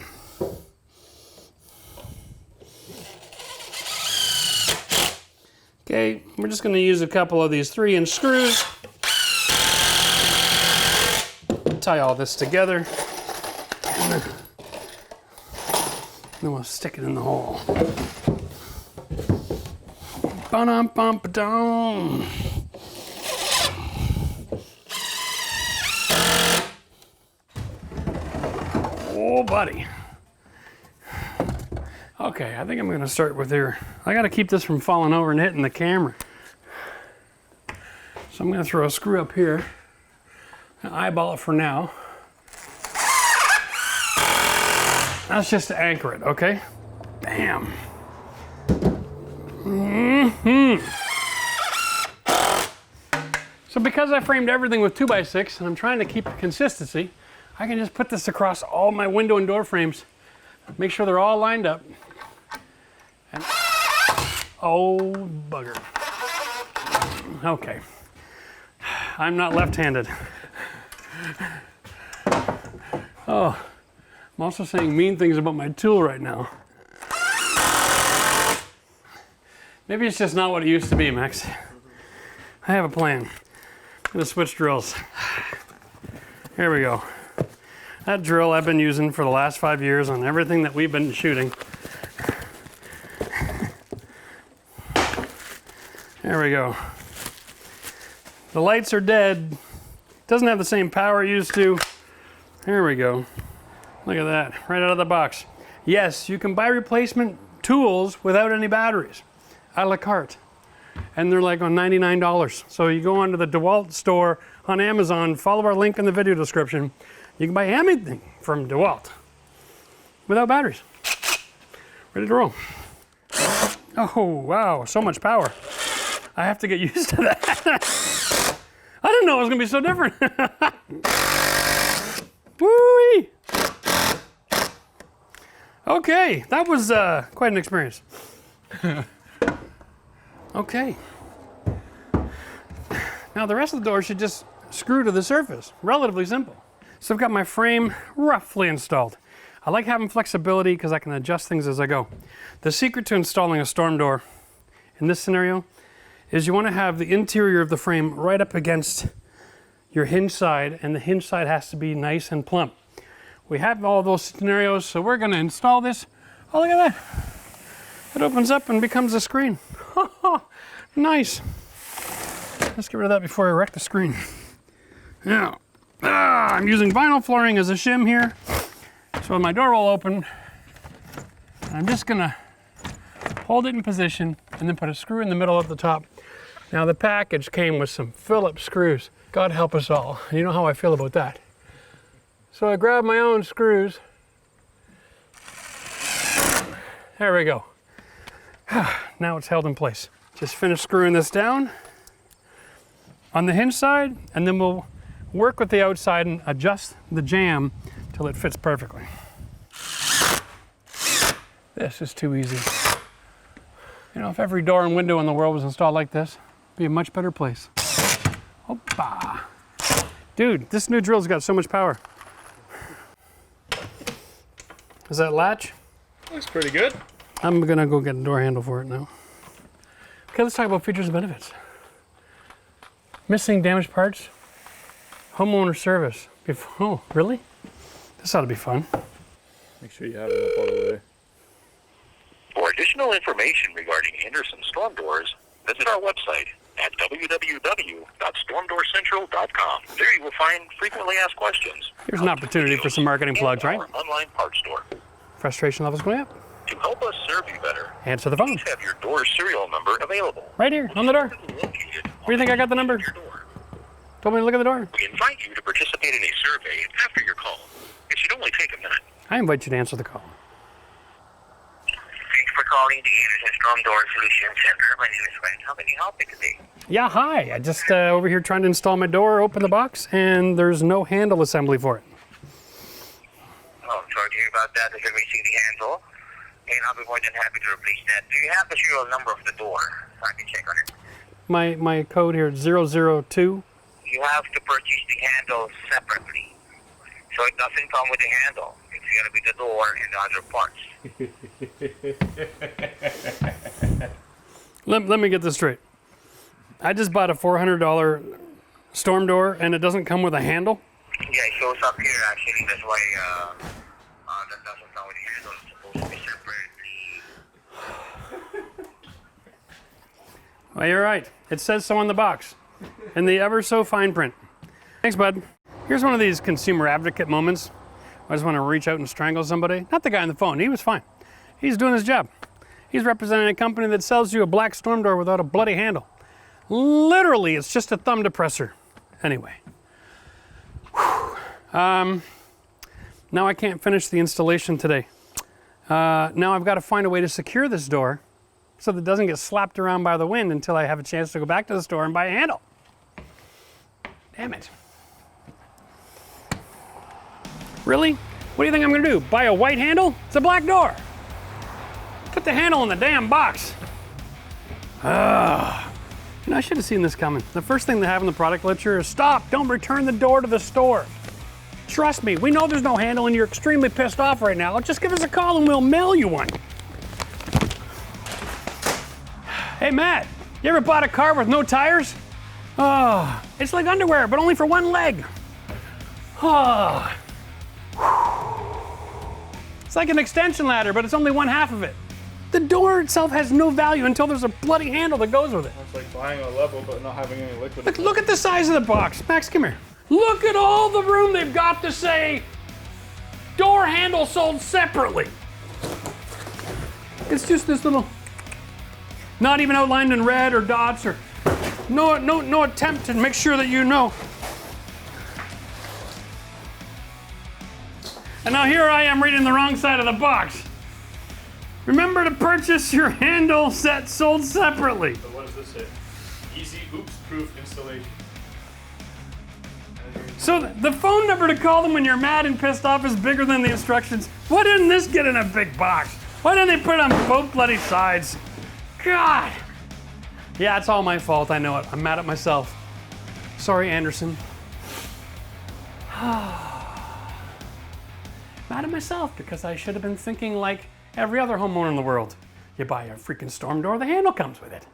[SPEAKER 1] Okay, we're just going to use a couple of these 3-inch screws. Tie all this together. And then we'll stick it in the hole. Ba-dum-bum-ba-dum. Oh, buddy. Okay, I think I'm gonna start with here. I gotta keep this from falling over and hitting the camera. So I'm gonna throw a screw up here and eyeball it for now. That's just to anchor it, okay? Bam. So because I framed everything with 2x6 and I'm trying to keep consistency, I can just put this across all my window and door frames, make sure they're all lined up. And, oh, bugger. Okay. I'm not left-handed. Oh, I'm also saying mean things about my tool right now. Maybe it's just not what it used to be, Max. I have a plan. I'm gonna switch drills. Here we go. That drill I've been using for the last 5 years on everything that we've been shooting. There we go. The lights are dead. Doesn't have the same power it used to. There we go. Look at that, right out of the box. Yes, you can buy replacement tools without any batteries, a la carte. And they're like on $99. So you go onto the DeWALT store on Amazon, follow our link in the video description. You can buy anything from DeWALT without batteries. Ready to roll. Oh, wow, so much power. I have to get used to that. I didn't know it was gonna be so different. Woo-wee. Okay, that was quite an experience. Okay. Now the rest of the door should just screw to the surface. Relatively simple. So I've got my frame roughly installed. I like having flexibility because I can adjust things as I go. The secret to installing a storm door in this scenario is you want to have the interior of the frame right up against your hinge side, and the hinge side has to be nice and plump. We have all those scenarios, so we're going to install this. Oh, look at that. It opens up and becomes a screen. Nice. Let's get rid of that before I wreck the screen. Now, I'm using vinyl flooring as a shim here. So my door will open. I'm just going to hold it in position and then put a screw in the middle at the top. Now the package came with some Phillips screws. God help us all. You know how I feel about that. So I grabbed my own screws. There we go. Now it's held in place. Just finish screwing this down on the hinge side, and then we'll work with the outside and adjust the jamb till it fits perfectly. This is too easy. You know, if every door and window in the world was installed like this, it'd be a much better place. Hoppa. Dude, this new drill's got so much power. Is that latch?
[SPEAKER 2] Looks pretty good.
[SPEAKER 1] I'm gonna go get a door handle for it now. Okay, let's talk about features and benefits. Missing damaged parts, homeowner service. Oh, really? This ought to be fun.
[SPEAKER 2] Make sure you have it up all the way.
[SPEAKER 4] For additional information regarding Anderson Storm Doors, visit our website at www.stormdoorcentral.com. There you will find frequently asked questions.
[SPEAKER 1] Here's an opportunity for some marketing plugs, right?
[SPEAKER 4] Our online parts store.
[SPEAKER 1] Frustration levels going up.
[SPEAKER 4] To help us serve you better,
[SPEAKER 1] Answer the phone.
[SPEAKER 4] please have your door serial number available.
[SPEAKER 1] Right here, on the door. Where do you think I got the number?
[SPEAKER 4] Your door.
[SPEAKER 1] Told me to look at the door.
[SPEAKER 4] We invite you to participate in a survey after your call. It should only take a minute.
[SPEAKER 1] I invite you to answer the call.
[SPEAKER 4] Thanks for calling the Anderson Storm Door Solution Center. My name is Frank. How can I help you today?
[SPEAKER 1] Yeah, hi. I just over here trying to install my door, open the box, and there's no handle assembly for it.
[SPEAKER 4] Oh, I'm sorry to hear about that. If you're missing the handle, and I'll be more than happy to replace that. Do you have the serial number of the door? So I can check on it.
[SPEAKER 1] My code here is 002.
[SPEAKER 4] You have to purchase the handle separately. So it doesn't come with the handle. It's going to be the door and the other parts.
[SPEAKER 1] Let me get this straight. I just bought a $400 storm door, and it doesn't come with a handle?
[SPEAKER 4] Yeah, it shows up here actually. That's why that doesn't come with the handle. It's supposed to be separate.
[SPEAKER 1] Well, you're right. It says so on the box, in the ever so fine print. Thanks, bud. Here's one of these consumer advocate moments. I just want to reach out and strangle somebody. Not the guy on the phone. He was fine. He's doing his job. He's representing a company that sells you a black storm door without a bloody handle. Literally, it's just a thumb depressor. Anyway. Now I can't finish the installation today. Now I've got to find a way to secure this door so that it doesn't get slapped around by the wind until I have a chance to go back to the store and buy a handle. Damn it. Really? What do you think I'm gonna do? Buy a white handle? It's a black door. Put the handle in the damn box. You know, I should have seen this coming. The first thing they have in the product literature is stop, don't return the door to the store. Trust me, we know there's no handle and you're extremely pissed off right now. Just give us a call and we'll mail you one. Hey Matt, you ever bought a car with no tires? Oh, it's like underwear, but only for one leg. Oh. It's like an extension ladder, but it's only one half of it. The door itself has no value until there's a bloody handle that goes with it.
[SPEAKER 2] It's like buying a level but not having any liquid.
[SPEAKER 1] Look at the size of the box. Max, come here. Look at all the room they've got to say door handle sold separately. It's just this little, not even outlined in red or dots or no attempt to make sure that you know. And now here I am reading the wrong side of the box. Remember to purchase your handle set sold separately.
[SPEAKER 2] So what does this say? Easy oops-proof installation.
[SPEAKER 1] So the phone number to call them when you're mad and pissed off is bigger than the instructions. Why didn't this get in a big box? Why didn't they put it on both bloody sides? God. Yeah, it's all my fault, I know it. I'm mad at myself. Sorry, Anderson. Mad at myself because I should have been thinking like every other homeowner in the world. You buy a freaking storm door, the handle comes with it.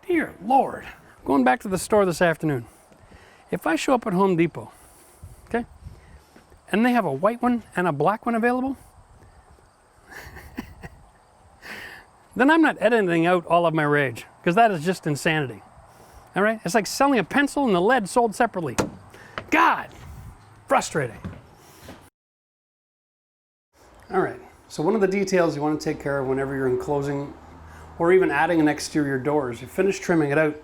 [SPEAKER 1] Dear Lord. Going back to the store this afternoon. If I show up at Home Depot, okay, and they have a white one and a black one available, then I'm not editing out all of my rage, because that is just insanity. All right? It's like selling a pencil and the lead sold separately. God, frustrating. All right, so one of the details you want to take care of whenever you're enclosing or even adding an exterior door is you finish trimming it out,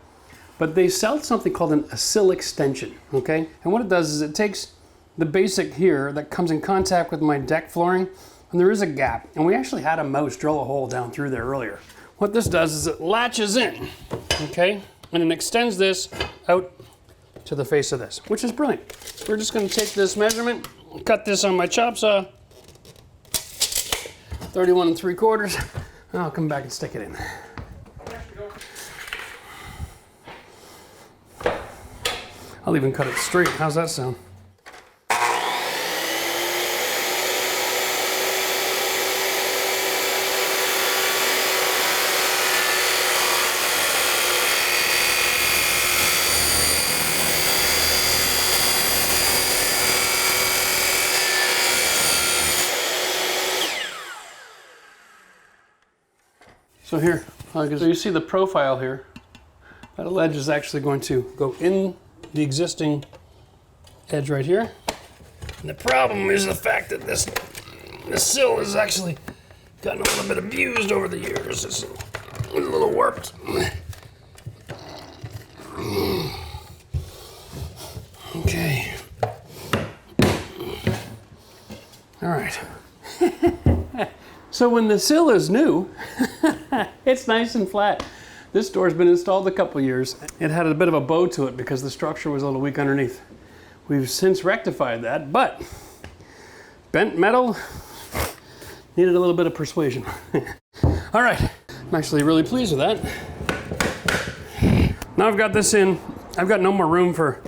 [SPEAKER 1] but they sell something called a sill extension, okay? And what it does is it takes the basic here that comes in contact with my deck flooring, and there is a gap, and we actually had a mouse drill a hole down through there earlier. What this does is it latches in, okay? And it extends this out to the face of this, which is brilliant. We're just gonna take this measurement, cut this on my chop saw, 31 3/4, and I'll come back and stick it in. I'll even cut it straight. How's that sound? So here, so you see the profile here. That ledge is actually going to go in the existing edge right here. And the problem is the fact that this sill has actually gotten a little bit abused over the years. It's a little warped. Okay. All right. So when the sill is new, it's nice and flat. This door's been installed a couple years. It had a bit of a bow to it because the structure was a little weak underneath. We've since rectified that, but bent metal needed a little bit of persuasion. All right, I'm actually really pleased with that. Now I've got this in, I've got no more room for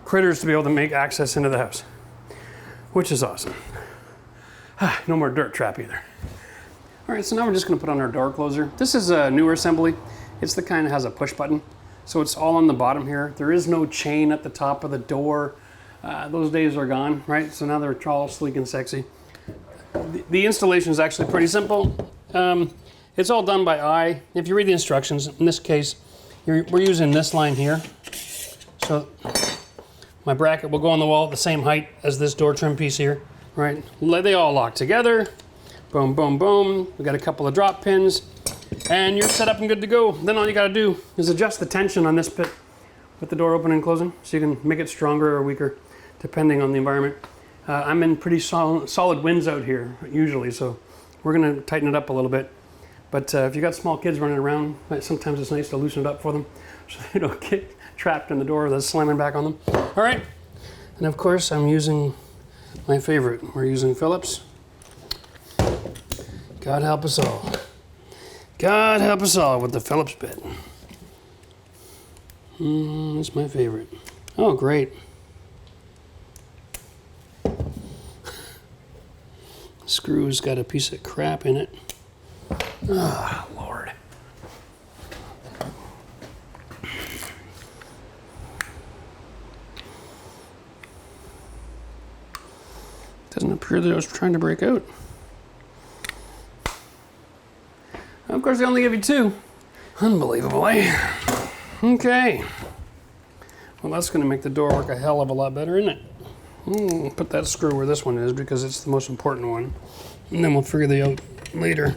[SPEAKER 1] critters to be able to make access into the house, which is awesome. No more dirt trap either. All right, so now we're just gonna put on our door closer. This is a newer assembly. It's the kind that has a push button. So it's all on the bottom here. There is no chain at the top of the door. Those days are gone, right? So now they're all sleek and sexy. The installation is actually pretty simple. It's all done by eye. If you read the instructions, in this case, we're using this line here. So my bracket will go on the wall at the same height as this door trim piece here, right? They all lock together. Boom, boom, boom. We got a couple of drop pins. And you're set up and good to go. Then all you gotta do is adjust the tension on this bit with the door open and closing so you can make it stronger or weaker depending on the environment. I'm in pretty solid winds out here usually, so we're gonna tighten it up a little bit. But if you got small kids running around, sometimes it's nice to loosen it up for them so they don't get trapped in the door that's slamming back on them. All right, and of course I'm using my favorite. We're using Phillips. God help us all. God help us all with the Phillips bit. That's my favorite. Oh, great. Screw's got a piece of crap in it. Ah, Lord. Doesn't appear that it was trying to break out. Of course, they only give you 2. Unbelievable, eh? Okay. Well, that's going to make the door work a hell of a lot better, isn't it? Put that screw where this one is because it's the most important one. And then we'll figure that out later.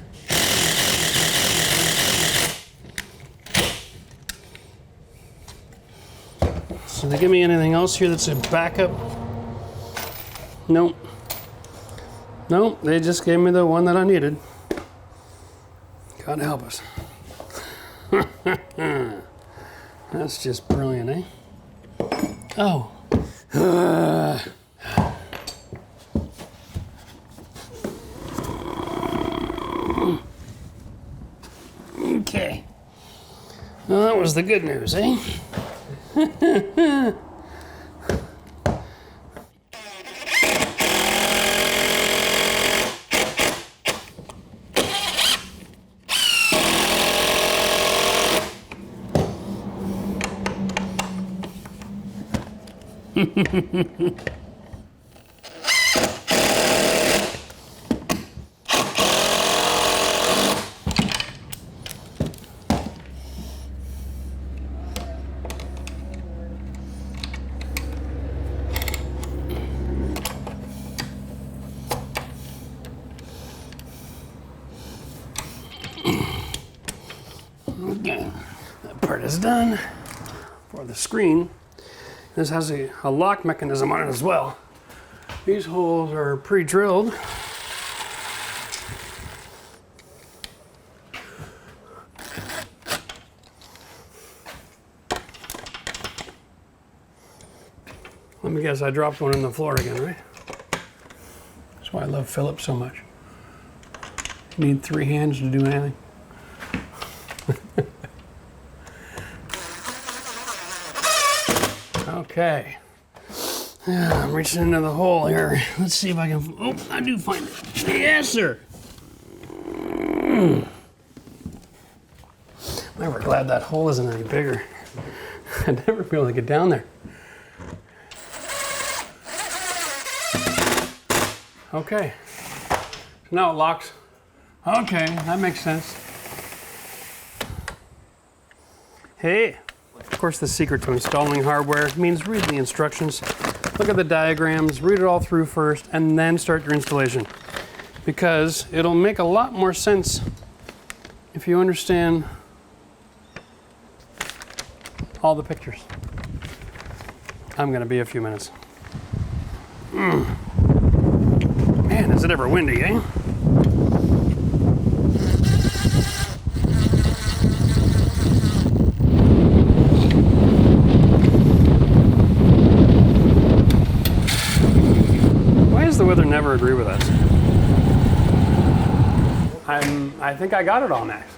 [SPEAKER 1] So they give me anything else here that's a backup? Nope. Nope, they just gave me the one that I needed. God help us. That's just brilliant, eh? Oh. Okay. Well, that was the good news, eh? Okay, that part is done. For the screen, this has a lock mechanism on it as well. These holes are pre-drilled. Let me guess, I dropped one on the floor again, right? That's why I love Phillips so much. You need 3 hands to do anything. Okay. I'm reaching into the hole here. Let's see if I can. Oh, I do find it. Yes, sir. I'm never glad that hole isn't any bigger. I'd never be able to get down there. Okay. So now it locks. Okay, that makes sense. Hey. Of course, the secret to installing hardware means read the instructions, look at the diagrams, read it all through first, and then start your installation. Because it'll make a lot more sense if you understand all the pictures. I'm gonna be a few minutes. Man, is it ever windy, eh? The weather never agree with us. I think I got it all next.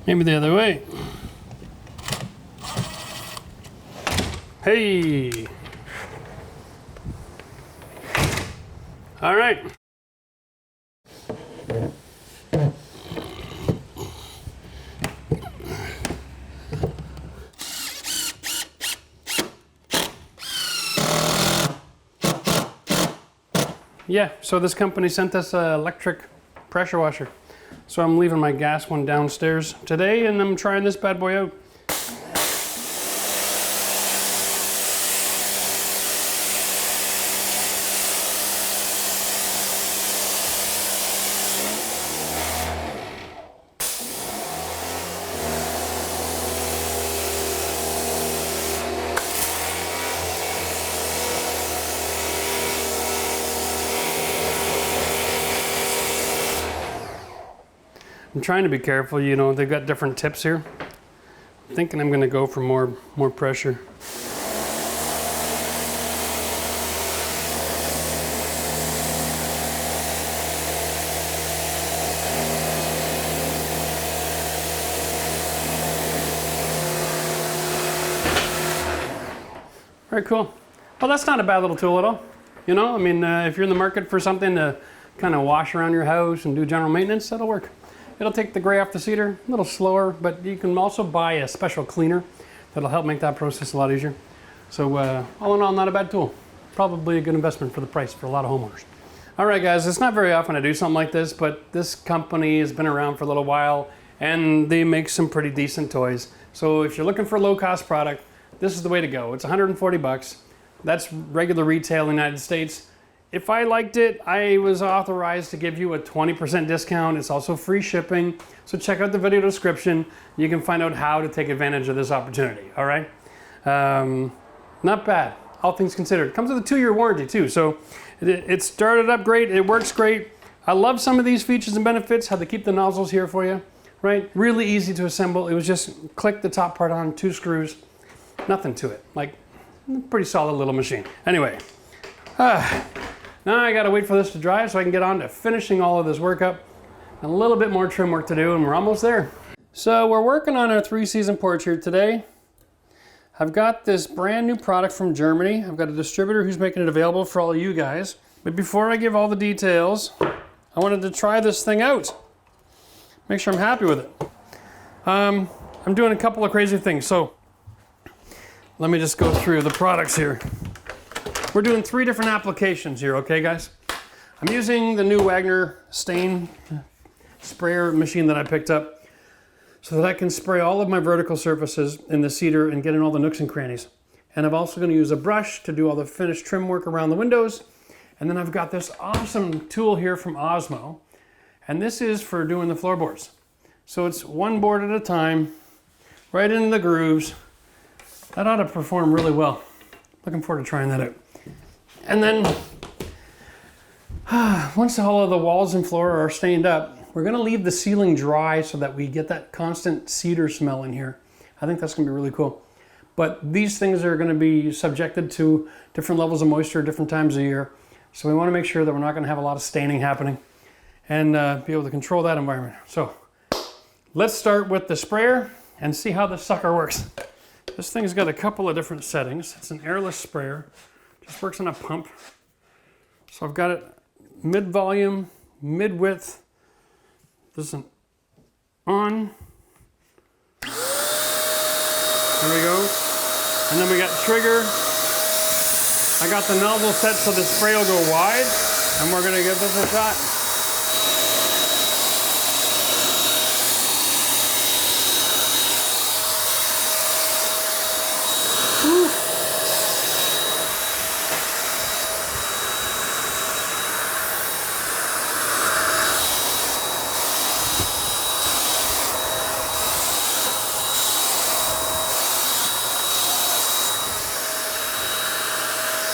[SPEAKER 1] Maybe the other way. Hey. All right. Yeah, so this company sent us an electric pressure washer. So I'm leaving my gas one downstairs today and I'm trying this bad boy out. I'm trying to be careful, you know, they've got different tips here. I'm thinking I'm gonna go for more pressure. Very cool. Well, that's not a bad little tool at all. You know, I mean, if you're in the market for something to kind of wash around your house and do general maintenance, that'll work. It'll take the gray off the cedar, a little slower, but you can also buy a special cleaner that'll help make that process a lot easier. So all in all, not a bad tool. Probably a good investment for the price for a lot of homeowners. All right, guys, it's not very often I do something like this, but this company has been around for a little while and they make some pretty decent toys. So if you're looking for a low-cost product, this is the way to go. It's 140 bucks. That's regular retail in the United States. If I liked it, I was authorized to give you a 20% discount. It's also free shipping. So check out the video description. You can find out how to take advantage of this opportunity, all right? Not bad, all things considered. It comes with a 2-year warranty too. So it started up great, it works great. I love some of these features and benefits, how they keep the nozzles here for you, right? Really easy to assemble. It was just click the top part on, 2 screws, nothing to it. Like, pretty solid little machine. Anyway, now I gotta wait for this to dry so I can get on to finishing all of this work up. A little bit more trim work to do and we're almost there. So we're working on our 3-season porch here today. I've got this brand new product from Germany. I've got a distributor who's making it available for all of you guys. But before I give all the details, I wanted to try this thing out. Make sure I'm happy with it. I'm doing a couple of crazy things. So let me just go through the products here. We're doing 3 different applications here, okay guys? I'm using the new Wagner stain sprayer machine that I picked up so that I can spray all of my vertical surfaces in the cedar and get in all the nooks and crannies. And I'm also going to use a brush to do all the finished trim work around the windows. And then I've got this awesome tool here from Osmo. And this is for doing the floorboards. So it's 1 board at a time, right into the grooves. That ought to perform really well. Looking forward to trying that out. And then, once all of the walls and floor are stained up, we're gonna leave the ceiling dry so that we get that constant cedar smell in here. I think that's gonna be really cool. But these things are gonna be subjected to different levels of moisture at different times of year. So we wanna make sure that we're not gonna have a lot of staining happening and be able to control that environment. So let's start with the sprayer and see how this sucker works. This thing's got a couple of different settings. It's an airless sprayer. Just works on a pump. So I've got it mid-volume, mid-width. This is on. There we go. And then we got trigger. I got the nozzle set so the spray will go wide. And we're gonna give this a shot. Woo.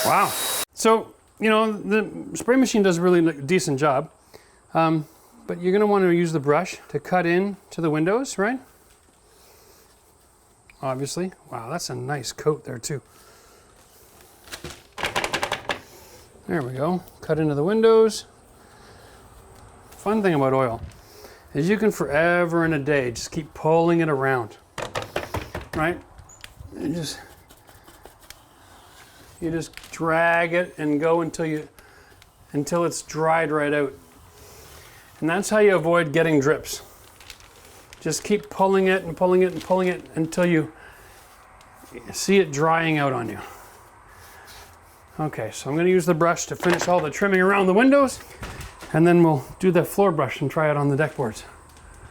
[SPEAKER 1] Wow. So, you know, the spray machine does a really decent job, but you're gonna want to use the brush to cut in to the windows, right? Obviously. Wow, that's a nice coat there too. There we go. Cut into the windows. Fun thing about oil is you can forever and a day just keep pulling it around, right? And you just drag it and go until it's dried right out. And that's how you avoid getting drips. Just keep pulling it and pulling it and pulling it until you see it drying out on you. Okay, so I'm going to use the brush to finish all the trimming around the windows, and then we'll do the floor brush and try it on the deck boards.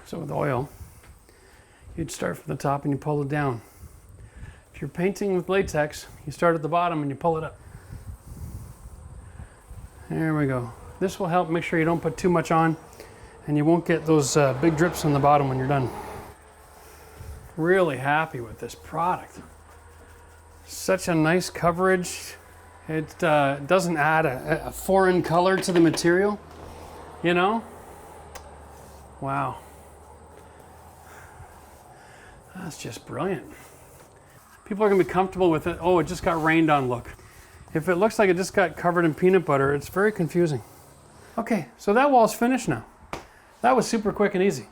[SPEAKER 1] So with oil, you'd start from the top and you pull it down. If you're painting with latex, you start at the bottom and you pull it up. There we go. This will help make sure you don't put too much on and you won't get those big drips on the bottom when you're done. Really happy with this product. Such a nice coverage. It doesn't add a foreign color to the material, you know? Wow. That's just brilliant. People are gonna be comfortable with it. Oh, it just got rained on look. If it looks like it just got covered in peanut butter, it's very confusing. Okay, so that wall's finished now. That was super quick and easy.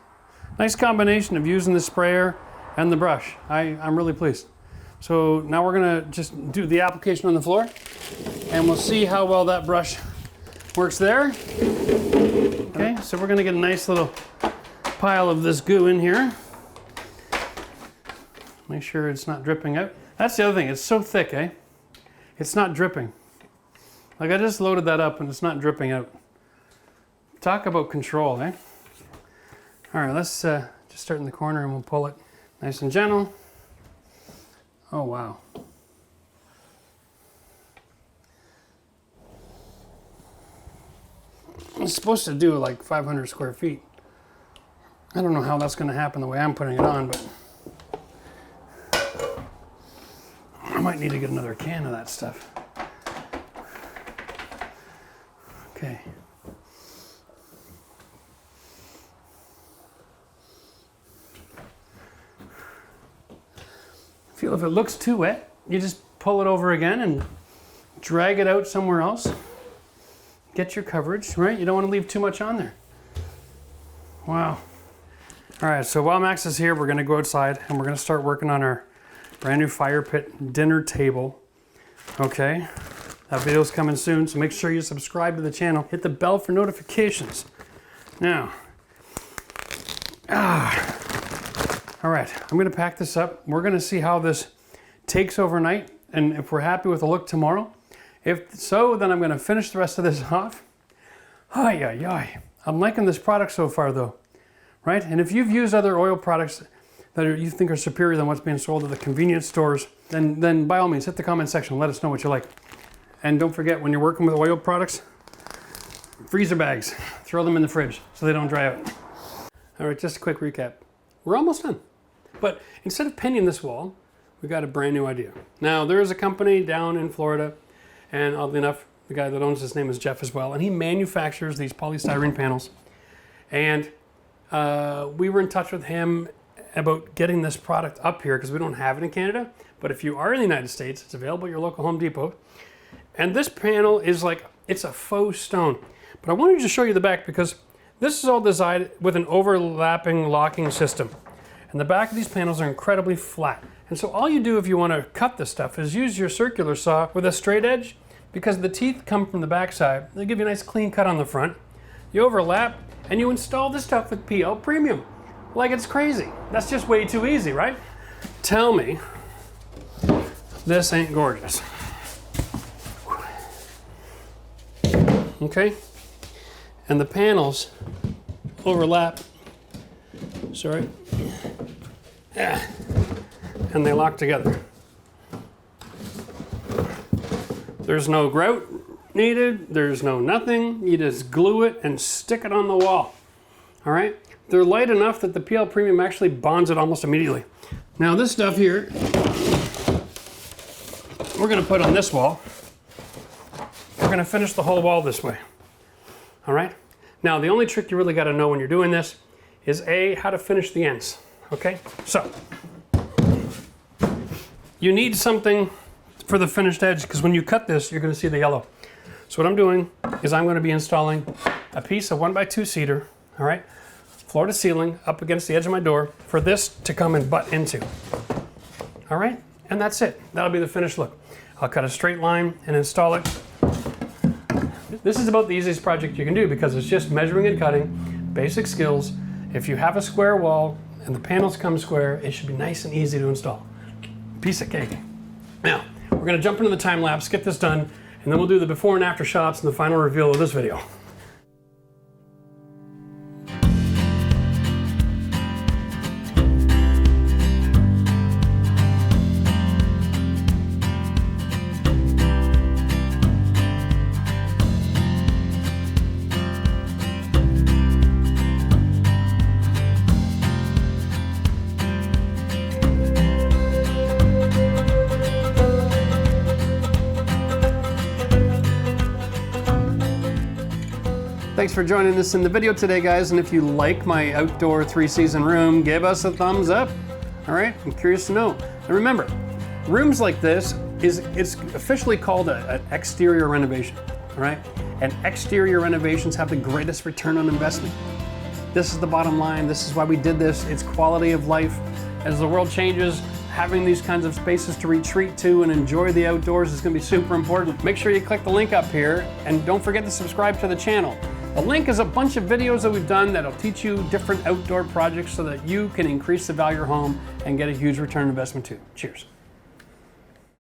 [SPEAKER 1] Nice combination of using the sprayer and the brush. I'm really pleased. So now we're gonna just do the application on the floor and we'll see how well that brush works there. Okay, so we're gonna get a nice little pile of this goo in here. Make sure it's not dripping out. That's the other thing, it's so thick, eh? It's not dripping. Like I just loaded that up and it's not dripping out. Talk about control, eh? All right, let's just start in the corner and we'll pull it nice and gentle. Oh, wow. It's supposed to do like 500 square feet. I don't know how that's gonna happen the way I'm putting it on, but I might need to get another can of that stuff. Okay. Feel if it looks too wet, you just pull it over again and drag it out somewhere else. Get your coverage, right? You don't want to leave too much on there. Wow. All right, so while Max is here, we're gonna go outside and we're gonna start working on our brand new fire pit dinner table. Okay, that video's coming soon, so make sure you subscribe to the channel. Hit the bell for notifications. Now, all right, I'm gonna pack this up. We're gonna see how this takes overnight and if we're happy with the look tomorrow. If so, then I'm gonna finish the rest of this off. Ay, ay, ay. I'm liking this product so far though, right? And if you've used other oil products that you think are superior than what's being sold at the convenience stores, then by all means, hit the comment section and let us know what you like. And don't forget, when you're working with oil products, freezer bags, throw them in the fridge so they don't dry out. All right, just a quick recap. We're almost done. But instead of painting this wall, we got a brand new idea. Now, there is a company down in Florida, and oddly enough, the guy that owns this name is Jeff as well, and he manufactures these polystyrene panels. And we were in touch with him about getting this product up here because we don't have it in Canada. But if you are in the United States, it's available at your local Home Depot. And this panel is like, it's a faux stone. But I wanted to show you the back because this is all designed with an overlapping locking system. And the back of these panels are incredibly flat. And so all you do if you want to cut this stuff is use your circular saw with a straight edge because the teeth come from the back side. They give you a nice clean cut on the front. You overlap and you install this stuff with PL Premium. Like it's crazy. That's just way too easy, right? Tell me this ain't gorgeous. Okay? And the panels overlap, sorry, yeah, and they lock together. There's no grout needed, there's no nothing. You just glue it and stick it on the wall. All right? They're light enough that the PL Premium actually bonds it almost immediately. Now this stuff here, we're gonna put on this wall. We're gonna finish the whole wall this way. All right? Now the only trick you really gotta know when you're doing this is A, how to finish the ends, okay? So, you need something for the finished edge because when you cut this, you're gonna see the yellow. So what I'm doing is I'm gonna be installing a piece of 1x2 cedar, all right? Floor to ceiling, up against the edge of my door for this to come and butt into. All right? And that's it. That'll be the finished look. I'll cut a straight line and install it. This is about the easiest project you can do because it's just measuring and cutting, basic skills. If you have a square wall and the panels come square, it should be nice and easy to install. Piece of cake. Now, we're gonna jump into the time lapse, get this done, and then we'll do the before and after shots and the final reveal of this video. Thanks for joining us in the video today, guys. And if you like my outdoor 3-season room, give us a thumbs up. All right, I'm curious to know. And remember, rooms like this it's officially called an exterior renovation, all right? And exterior renovations have the greatest return on investment. This is the bottom line. This is why we did this. It's quality of life. As the world changes, having these kinds of spaces to retreat to and enjoy the outdoors is going to be super important. Make sure you click the link up here, and don't forget to subscribe to the channel. The link is a bunch of videos that we've done that'll teach you different outdoor projects so that you can increase the value of your home and get a huge return on investment too. Cheers.